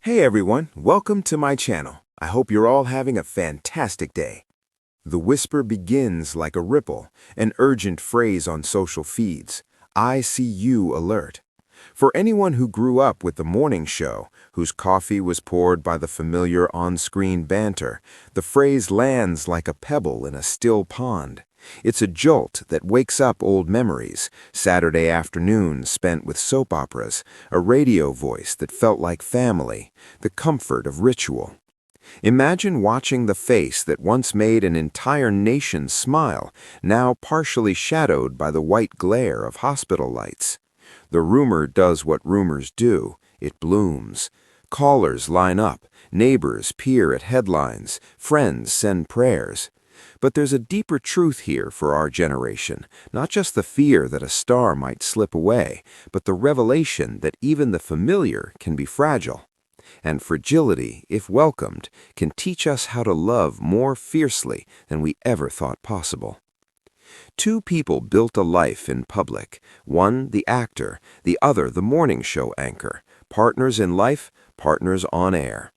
Hey everyone, welcome to my channel. I hope you're all having a fantastic day. The whisper begins like a ripple, an urgent phrase on social feeds. ICU alert. For anyone who grew up with the morning show, whose coffee was poured by the familiar on-screen banter, the phrase lands like a pebble in a still pond. It's a jolt that wakes up old memories, Saturday afternoons spent with soap operas, a radio voice that felt like family, the comfort of ritual. Imagine watching the face that once made an entire nation smile, now partially shadowed by the white glare of hospital lights. The rumor does what rumors do. It blooms. Callers line up, neighbors peer at headlines, friends send prayers. But there's a deeper truth here for our generation, not just the fear that a star might slip away, but the revelation that even the familiar can be fragile. And fragility, if welcomed, can teach us how to love more fiercely than we ever thought possible. Two people built a life in public, one the actor, the other the morning show anchor, partners in life, partners on air.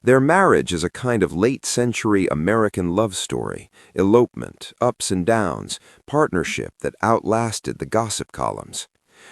Their marriage is a kind of late-century American love story, elopement, ups and downs, partnership that outlasted the gossip columns.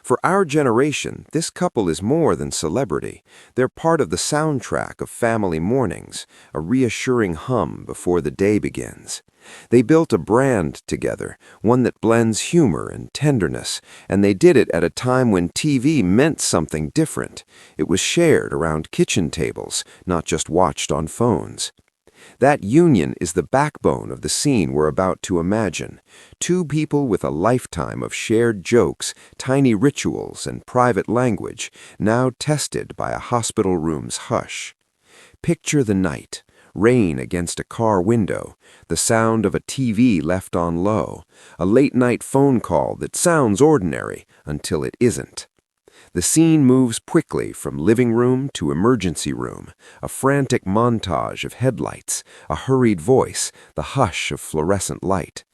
For our generation, this couple is more than celebrity. They're part of the soundtrack of family mornings, a reassuring hum before the day begins. They built a brand together, one that blends humor and tenderness, and they did it at a time when TV meant something different. It was shared around kitchen tables, not just watched on phones. That union is the backbone of the scene we're about to imagine. Two people with a lifetime of shared jokes, tiny rituals, and private language, now tested by a hospital room's hush. Picture the night. Rain against a car window, the sound of a TV left on low, a late-night phone call that sounds ordinary until it isn't. The scene moves quickly from living room to emergency room, a frantic montage of headlights, a hurried voice, the hush of fluorescent light.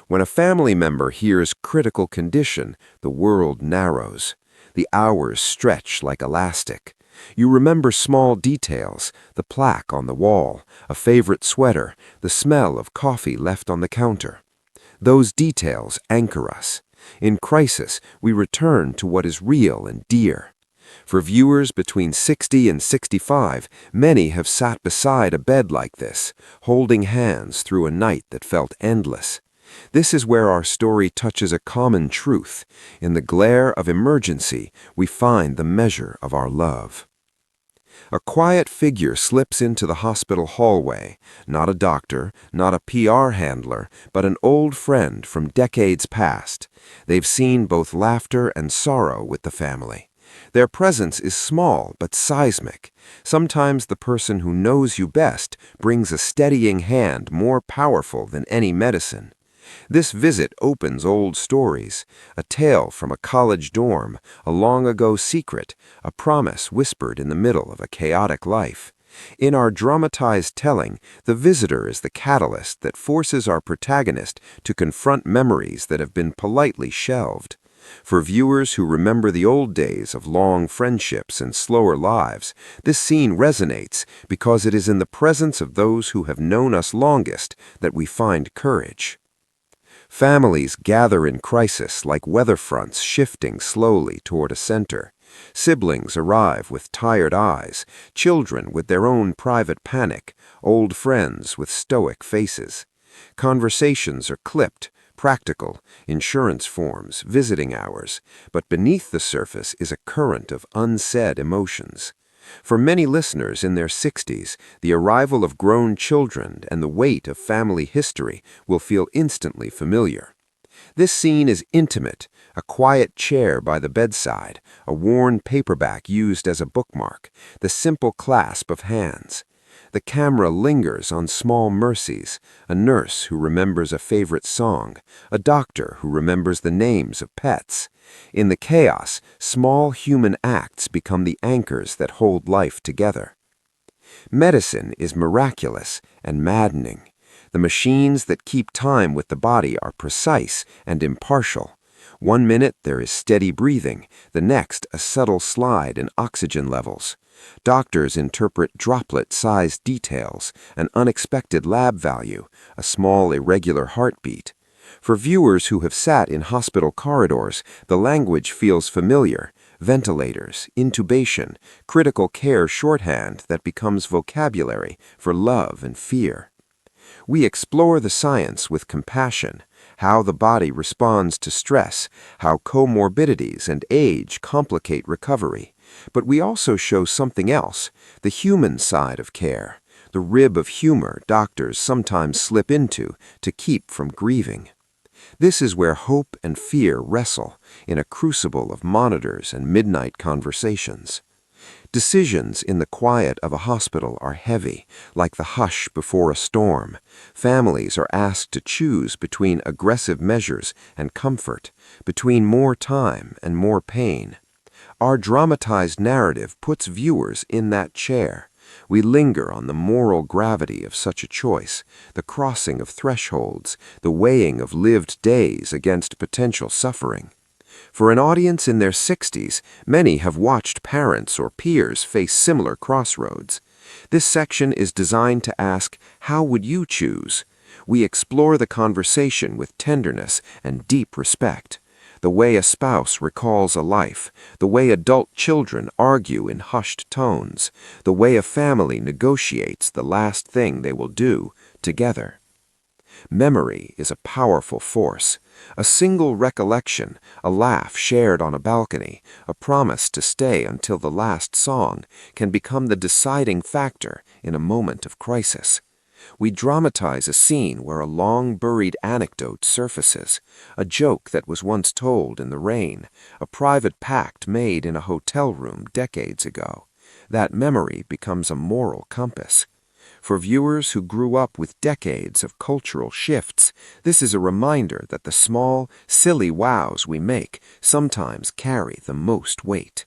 When a family member hears critical condition, the world narrows. The hours stretch like elastic. You remember small details, the plaque on the wall, a favorite sweater, the smell of coffee left on the counter. Those details anchor us. In crisis, we return to what is real and dear. For viewers between 60 and 65, many have sat beside a bed like this, holding hands through a night that felt endless. This is where our story touches a common truth. In the glare of emergency, we find the measure of our love. A quiet figure slips into the hospital hallway, not a doctor, not a PR handler, but an old friend from decades past. They've seen both laughter and sorrow with the family. Their presence is small but seismic. Sometimes the person who knows you best brings a steadying hand more powerful than any medicine. This visit opens old stories, a tale from a college dorm, a long-ago secret, a promise whispered in the middle of a chaotic life. In our dramatized telling, the visitor is the catalyst that forces our protagonist to confront memories that have been politely shelved. For viewers who remember the old days of long friendships and slower lives, this scene resonates because it is in the presence of those who have known us longest that we find courage. Families gather in crisis like weather fronts shifting slowly toward a center. Siblings arrive with tired eyes, children with their own private panic, old friends with stoic faces. Conversations are clipped, practical, insurance forms, visiting hours, but beneath the surface is a current of unsaid emotions. For many listeners in their 60s, the arrival of grown children and the weight of family history will feel instantly familiar. This scene is intimate, a quiet chair by the bedside, a worn paperback used as a bookmark, the simple clasp of hands. The camera lingers on small mercies, a nurse who remembers a favorite song, a doctor who remembers the names of pets. In the chaos, small human acts become the anchors that hold life together. Medicine is miraculous and maddening. The machines that keep time with the body are precise and impartial. One minute there is steady breathing, the next a subtle slide in oxygen levels. Doctors interpret droplet-sized details, an unexpected lab value, a small irregular heartbeat. For viewers who have sat in hospital corridors, the language feels familiar. Ventilators, intubation, critical care shorthand that becomes vocabulary for love and fear. We explore the science with compassion, how the body responds to stress, how comorbidities and age complicate recovery. But we also show something else, the human side of care, the rib of humor doctors sometimes slip into to keep from grieving. This is where hope and fear wrestle in a crucible of monitors and midnight conversations. Decisions in the quiet of a hospital are heavy, like the hush before a storm. Families are asked to choose between aggressive measures and comfort, between more time and more pain. Our dramatized narrative puts viewers in that chair. We linger on the moral gravity of such a choice, the crossing of thresholds, the weighing of lived days against potential suffering. For an audience in their 60s, many have watched parents or peers face similar crossroads. This section is designed to ask, how would you choose? We explore the conversation with tenderness and deep respect. The way a spouse recalls a life, the way adult children argue in hushed tones, the way a family negotiates the last thing they will do together. Memory is a powerful force. A single recollection, a laugh shared on a balcony, a promise to stay until the last song can become the deciding factor in a moment of crisis. We dramatize a scene where a long-buried anecdote surfaces, a joke that was once told in the rain, a private pact made in a hotel room decades ago. That memory becomes a moral compass. For viewers who grew up with decades of cultural shifts, this is a reminder that the small, silly wows we make sometimes carry the most weight.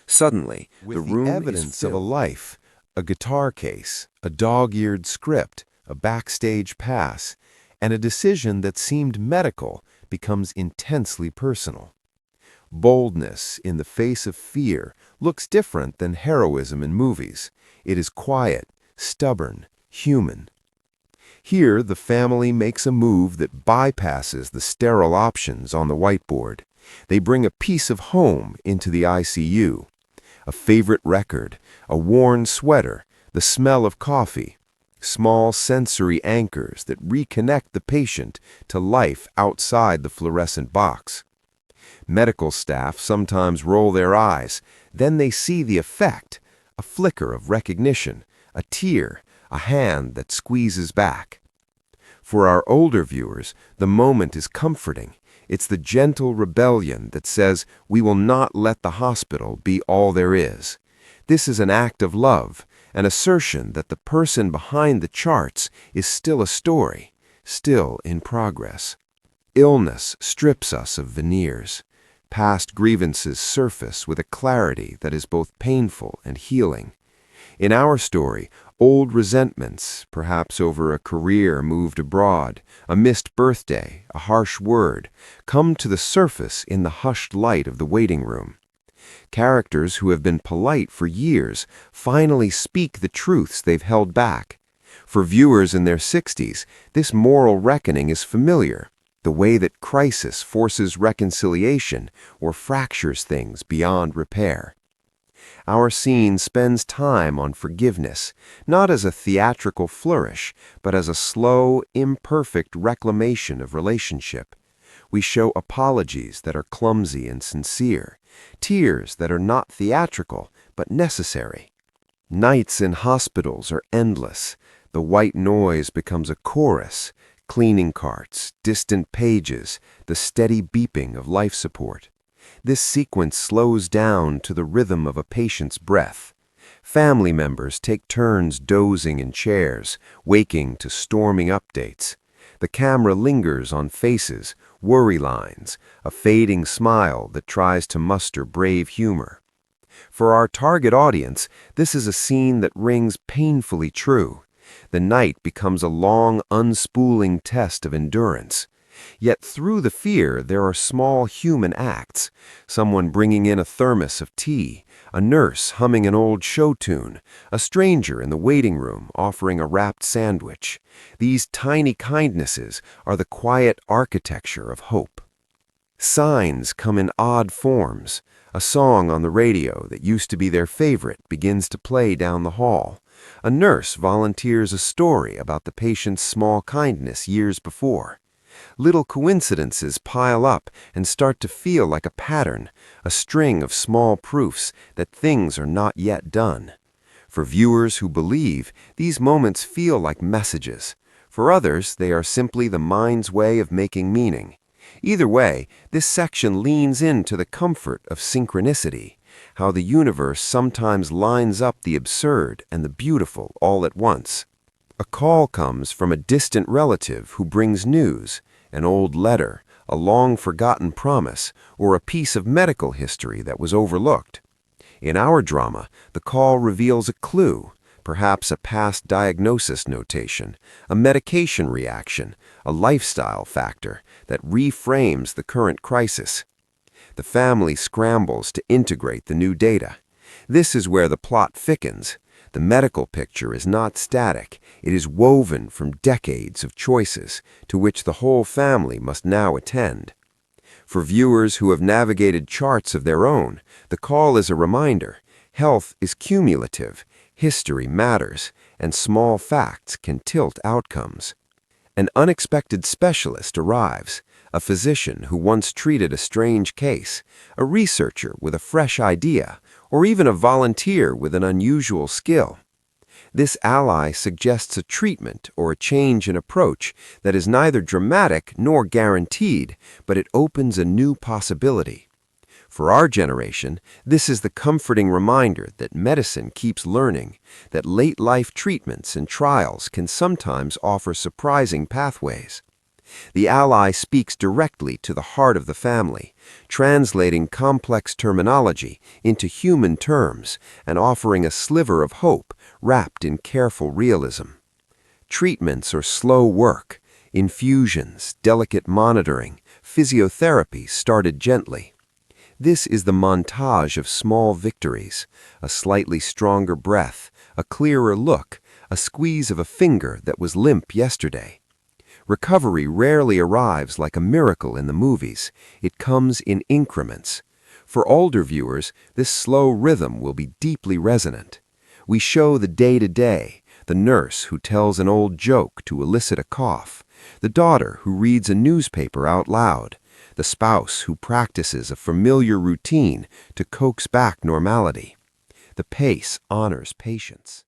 Suddenly, the room evidence is filled. of a life, a guitar case, a dog-eared script, a backstage pass, and a decision that seemed medical becomes intensely personal. Boldness in the face of fear looks different than heroism in movies. It is quiet, stubborn, human. Here, the family makes a move that bypasses the sterile options on the whiteboard. They bring a piece of home into the ICU. A favorite record, a worn sweater, the smell of coffee, small sensory anchors that reconnect the patient to life outside the fluorescent box. Medical staff sometimes roll their eyes, then they see the effect, a flicker of recognition, a tear, a hand that squeezes back. For our older viewers, the moment is comforting. It's the gentle rebellion that says, we will not let the hospital be all there is. This is an act of love, an assertion that the person behind the charts is still a story, still in progress. Illness strips us of veneers. Past grievances surface with a clarity that is both painful and healing. In our story, old resentments, perhaps over a career moved abroad, a missed birthday, a harsh word, come to the surface in the hushed light of the waiting room. Characters who have been polite for years finally speak the truths they've held back. For viewers in their 60s, this moral reckoning is familiar, the way that crisis forces reconciliation or fractures things beyond repair. Our scene spends time on forgiveness, not as a theatrical flourish, but as a slow, imperfect reclamation of relationship. We show apologies that are clumsy and sincere, tears that are not theatrical, but necessary. Nights in hospitals are endless. The white noise becomes a chorus, cleaning carts, distant pages, the steady beeping of life support. This sequence slows down to the rhythm of a patient's breath. Family members take turns dozing in chairs, waking to storming updates. The camera lingers on faces, worry lines, a fading smile that tries to muster brave humor. For our target audience, this is a scene that rings painfully true. The night becomes a long, unspooling test of endurance. Yet through the fear, there are small human acts. Someone bringing in a thermos of tea, a nurse humming an old show tune, a stranger in the waiting room offering a wrapped sandwich. These tiny kindnesses are the quiet architecture of hope. Signs come in odd forms. A song on the radio that used to be their favorite begins to play down the hall. A nurse volunteers a story about the patient's small kindness years before. Little coincidences pile up and start to feel like a pattern, a string of small proofs that things are not yet done. For viewers who believe, these moments feel like messages. For others, they are simply the mind's way of making meaning. Either way, this section leans into the comfort of synchronicity, how the universe sometimes lines up the absurd and the beautiful all at once. A call comes from a distant relative who brings news, an old letter, a long-forgotten promise, or a piece of medical history that was overlooked. In our drama, the call reveals a clue, perhaps a past diagnosis notation, a medication reaction, a lifestyle factor that reframes the current crisis. The family scrambles to integrate the new data. This is where the plot thickens. The medical picture is not static. It is woven from decades of choices to which the whole family must now attend. For viewers who have navigated charts of their own, the call is a reminder. Health is cumulative, history matters, and small facts can tilt outcomes. An unexpected specialist arrives, a physician who once treated a strange case, a researcher with a fresh idea, or even a volunteer with an unusual skill. This ally suggests a treatment or a change in approach that is neither dramatic nor guaranteed, but it opens a new possibility. For our generation, this is the comforting reminder that medicine keeps learning, that late-life treatments and trials can sometimes offer surprising pathways. The ally speaks directly to the heart of the family, translating complex terminology into human terms and offering a sliver of hope wrapped in careful realism. Treatments are slow work. Infusions, delicate monitoring, physiotherapy started gently. This is the montage of small victories, a slightly stronger breath, a clearer look, a squeeze of a finger that was limp yesterday. Recovery rarely arrives like a miracle in the movies. It comes in increments. For older viewers, this slow rhythm will be deeply resonant. We show the day-to-day, the nurse who tells an old joke to elicit a cough, the daughter who reads a newspaper out loud, the spouse who practices a familiar routine to coax back normality. The pace honors patience.